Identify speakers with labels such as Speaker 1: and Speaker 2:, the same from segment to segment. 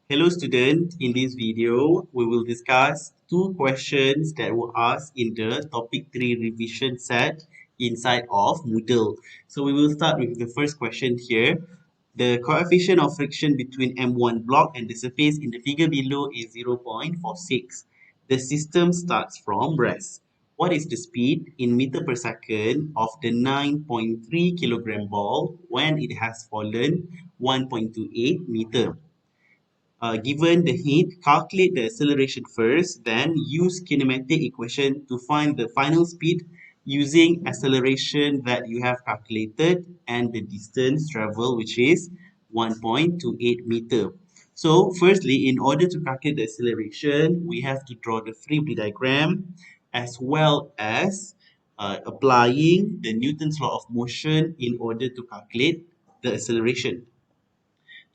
Speaker 1: Hello student, in this video we will discuss two questions that were asked in the topic 3 revision set inside of Moodle. So we will start with the first question here. The coefficient of friction between M1 block and the surface in the figure below is 0.46. The system starts from rest. What is the speed in meter per second of the 9.3 kilogram ball when it has fallen 1.28 meter? Given the hint, calculate the acceleration first, then use kinematic equation to find the final speed using acceleration that you have calculated and the distance traveled, which is 1.28 meter. So firstly, in order to calculate the acceleration, we have to draw the free body diagram as well as applying the Newton's law of motion in order to calculate the acceleration.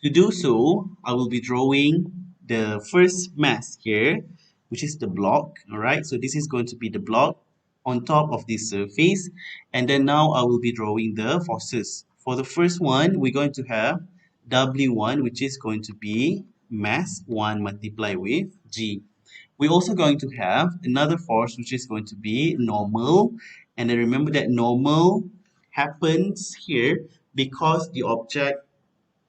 Speaker 1: To do so, I will be drawing the first mass here, which is the block. All right, so this is going to be the block on top of this surface. And then now I will be drawing the forces. For the first one, we're going to have W1, which is going to be mass 1 multiplied with G. We're also going to have another force, which is going to be normal. And then remember that normal happens here because the object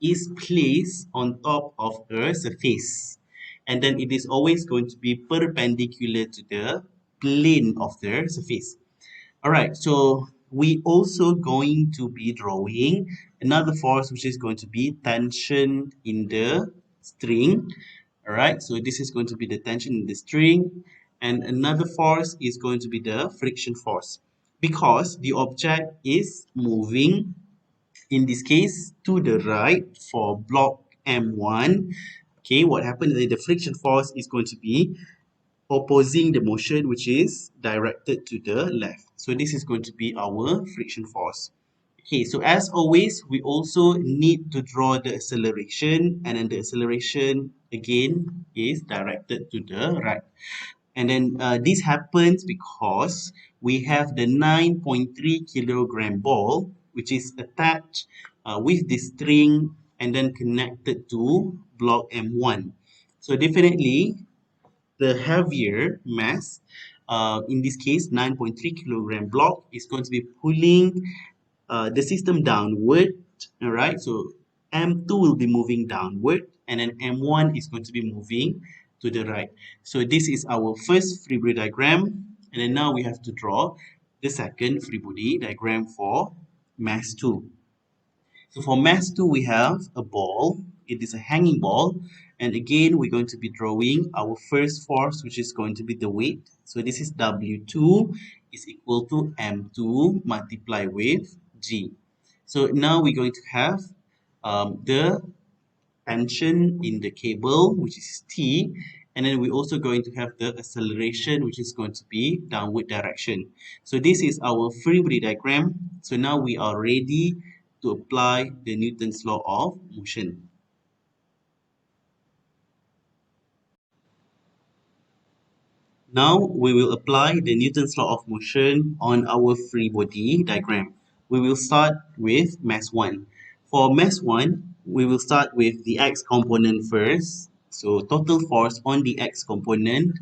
Speaker 1: is placed on top of a surface, and then it is always going to be perpendicular to the plane of the surface. All right, so we also going to be drawing another force, which is going to be tension in the string. All right, so this is going to be the tension in the string, and another force is going to be the friction force because the object is moving, in this case to the right for block M1. Okay, what happens is the friction force is going to be opposing the motion, which is directed to the left. So this is going to be our friction force. Okay, so as always, we also need to draw the acceleration, and then the acceleration again is directed to the right. And then this happens because we have the 9.3 kilogram ball, which is attached with the string and then connected to block M1. So definitely the heavier mass, in this case 9.3 kilogram block, is going to be pulling the system downward. All right, so M2 will be moving downward, and then M1 is going to be moving to the right. So this is our first free body diagram, and then now we have to draw the second free body diagram for mass 2. So for mass 2, we have a ball. It is a hanging ball. And again, we're going to be drawing our first force, which is going to be the weight. So this is W2 is equal to M2 multiplied with G. So now we're going to have the tension in the cable, which is T. And then we're also going to have the acceleration, which is going to be downward direction. So this is our free body diagram. So now we are ready to apply the Newton's law of motion. Now we will apply the Newton's law of motion on our free body diagram. We will start with mass 1. For mass 1, we will start with the x component first. So total force on the x component.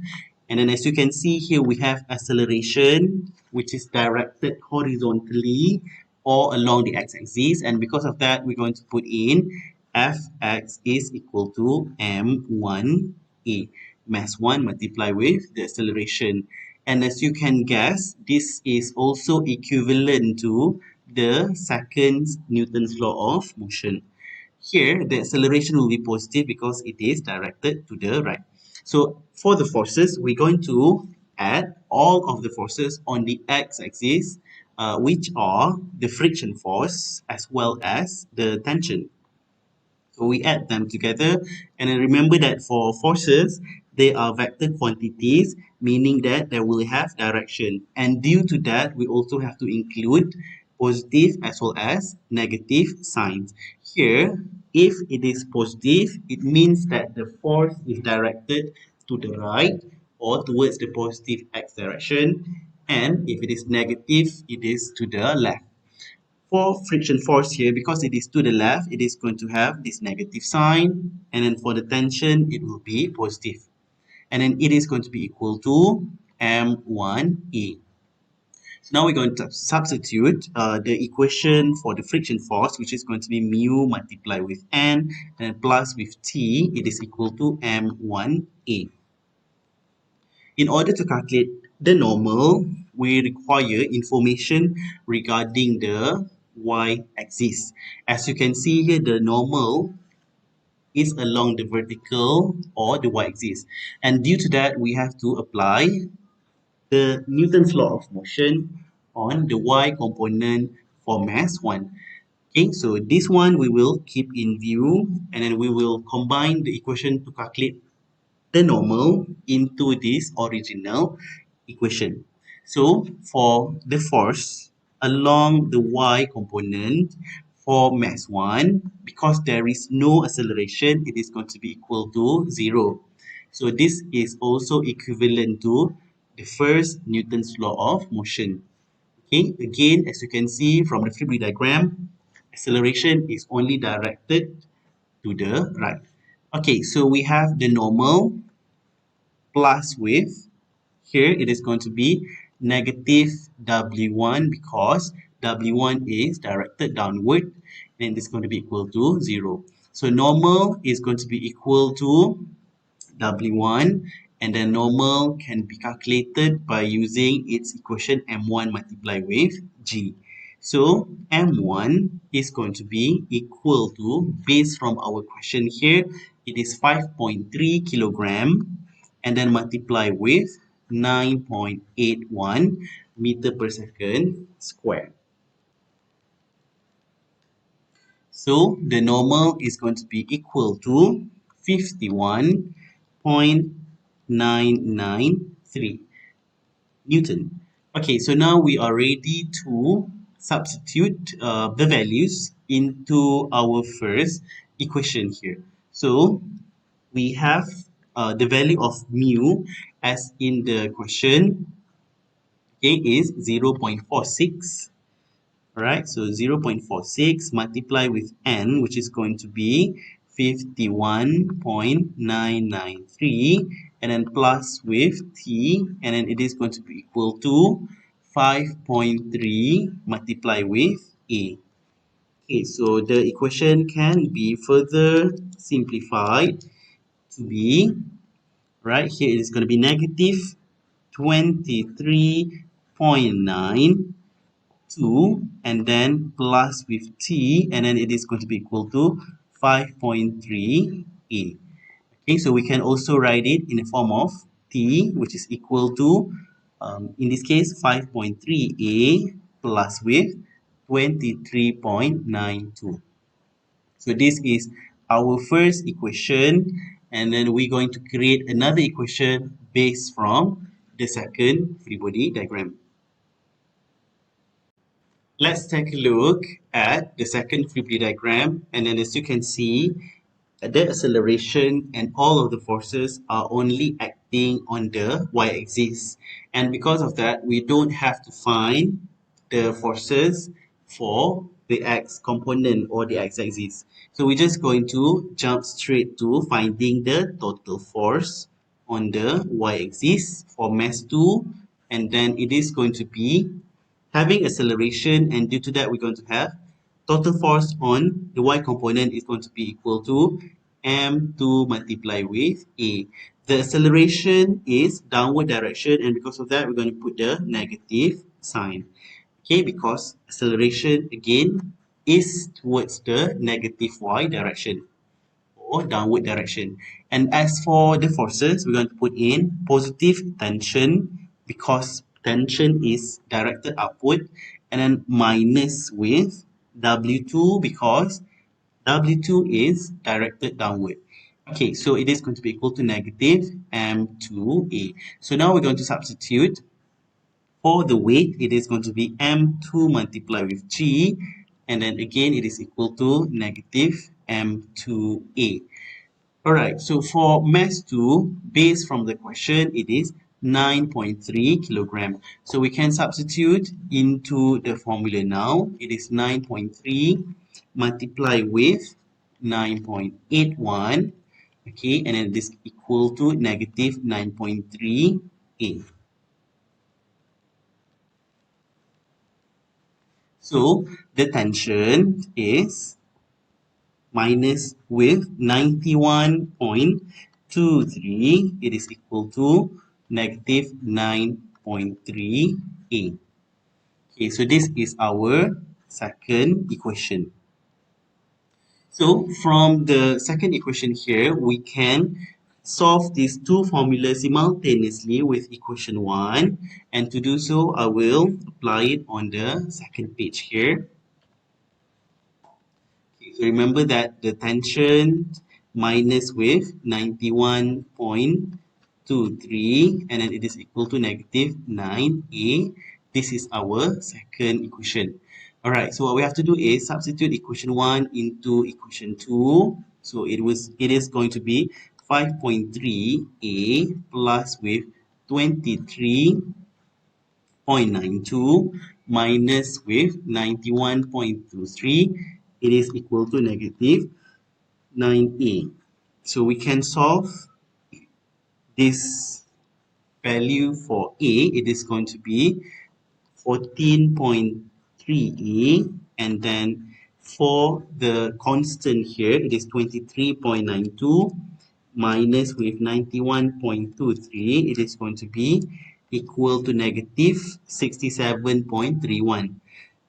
Speaker 1: And then as you can see here, we have acceleration, which is directed horizontally or along the x-axis. And because of that, we're going to put in Fx is equal to m1a. Mass 1 multiplied with the acceleration. And as you can guess, this is also equivalent to the second Newton's law of motion. Here, the acceleration will be positive because it is directed to the right. So for the forces, we're going to add all of the forces on the x-axis, which are the friction force as well as the tension. So we add them together, and then remember that for forces, they are vector quantities, meaning that they will have direction. And due to that, we also have to include positive as well as negative signs. Here, if it is positive, it means that the force is directed to the right or towards the positive x direction. And if it is negative, it is to the left. For friction force here, because it is to the left, it is going to have this negative sign, and then for the tension, it will be positive. And then it is going to be equal to M1A. So now we're going to substitute the equation for the friction force, which is going to be mu multiplied with N and plus with T, it is equal to M1A. In order to calculate the normal, we require information regarding the y-axis. As you can see here, the normal is along the vertical or the y-axis. And due to that, we have to apply the Newton's law of motion on the y component for mass 1. Okay, so this one we will keep in view, and then we will combine the equation to calculate the normal into this original equation. So for the force along the y component for mass 1, because there is no acceleration, it is going to be equal to 0. So this is also equivalent to the first Newton's law of motion. Okay, again, as you can see from the free body diagram, acceleration is only directed to the right. Okay, so we have the normal plus with, here it is going to be negative W1 because W1 is directed downward, and it's going to be equal to 0. So normal is going to be equal to W1, and then normal can be calculated by using its equation M1 multiplied with G. So M1 is going to be equal to, based from our question here, it is 5.3 kilogram, and then multiply with 9.81 meter per second square. So the normal is going to be equal to 51.993 Newton. Okay, so now we are ready to substitute the values into our first equation here. So we have the value of mu as in the question, okay, is 0.46. Alright, so 0.46 multiply with N, which is going to be 51.993, and then plus with T, and then it is going to be equal to 5.3 multiply with A. Okay, so the equation can be further simplified to be, right, here it is going to be negative 23.9 2, and then plus with T, and then it is going to be equal to 5.3a. Okay, so we can also write it in the form of T, which is equal to, in this case, 5.3a plus with 23.92. So this is our first equation, and then we're going to create another equation based from the second free body diagram. Let's take a look at the second free body diagram, and then as you can see, the acceleration and all of the forces are only acting on the y-axis, and because of that we don't have to find the forces for the x component or the x-axis. So we're just going to jump straight to finding the total force on the y-axis for mass 2, and then it is going to be having acceleration, and due to that we're going to have total force on the y component is going to be equal to m2 multiplied with a. The acceleration is downward direction, and because of that we're going to put the negative sign, okay, because acceleration again is towards the negative y direction or downward direction. And as for the forces, we're going to put in positive tension because tension is directed upward, and then minus with W2 because W2 is directed downward. Okay, so it is going to be equal to negative M2A. So now we're going to substitute. For the weight, it is going to be M2 multiplied with G, and then again it is equal to negative M2A. Alright, so for mass 2, based from the question, it is 9.3 kilogram. So we can substitute into the formula now. It is 9.3 multiplied with 9.81. Okay, and then this equal to negative 9.3 A. So the tension is minus with 91.23, it is equal to negative 9.3 A. Okay, so this is our second equation. So from the second equation here, we can solve these two formulas simultaneously with equation 1. And to do so, I will apply it on the second page here. Okay, so remember that the tension minus with 91.23 and then it is equal to negative 9A. This is our second equation. Alright, so what we have to do is substitute equation 1 into equation 2. So it is going to be 5.3A plus with 23.92 minus with 91.23, it is equal to negative 9A. So we can solve this value for A. It is going to be 14.3A, and then for the constant here, it is 23.92 minus with 91.23, it is going to be equal to negative 67.31.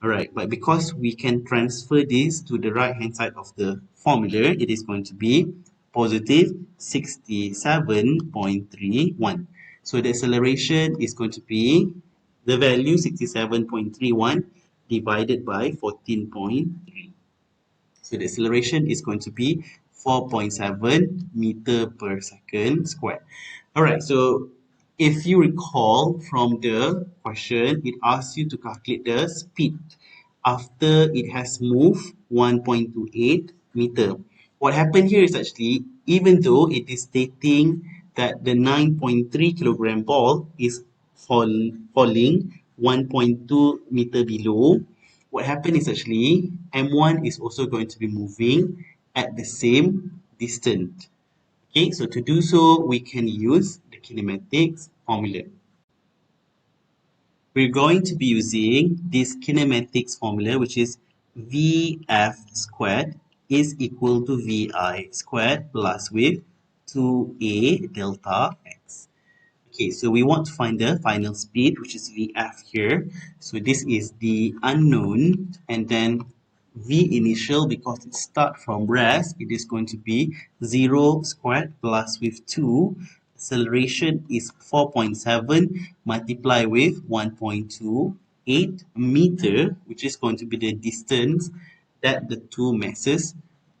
Speaker 1: Alright, but because we can transfer this to the right hand side of the formula, it is going to be positive 67.31. So the acceleration is going to be the value 67.31 divided by 14.3. So the acceleration is going to be 4.7 meter per second squared. Alright, so if you recall from the question, it asks you to calculate the speed after it has moved 1.28 meter. What happened here is actually, even though it is stating that the 9.3 kilogram ball is falling 1.2 meter below, what happened is actually M1 is also going to be moving at the same distance. Okay, so to do so, we can use the kinematics formula. We're going to be using this kinematics formula, which is Vf squared is equal to Vi squared plus with 2A delta x. Okay, so we want to find the final speed, which is Vf here. So this is the unknown, and then V initial, because it starts from rest, it is going to be 0 squared plus with 2. Acceleration is 4.7 multiplied with 1.28 meter, which is going to be the distance that the two masses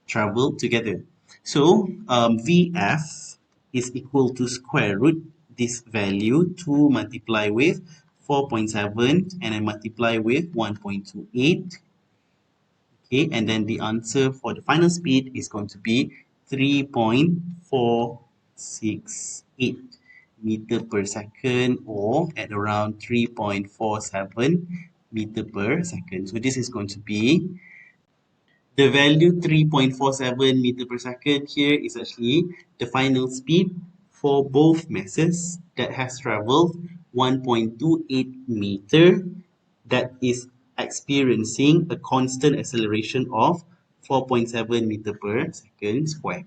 Speaker 1: travel together. So Vf is equal to square root this value 2 multiply with 4.7 and then multiply with 1.28. Okay, and then the answer for the final speed is going to be 3.468 meter per second, or at around 3.47 meter per second. So this is going to be the value 3.47 meter per second here is actually the final speed for both masses that has traveled 1.28 meter that is experiencing a constant acceleration of 4.7 meter per second square.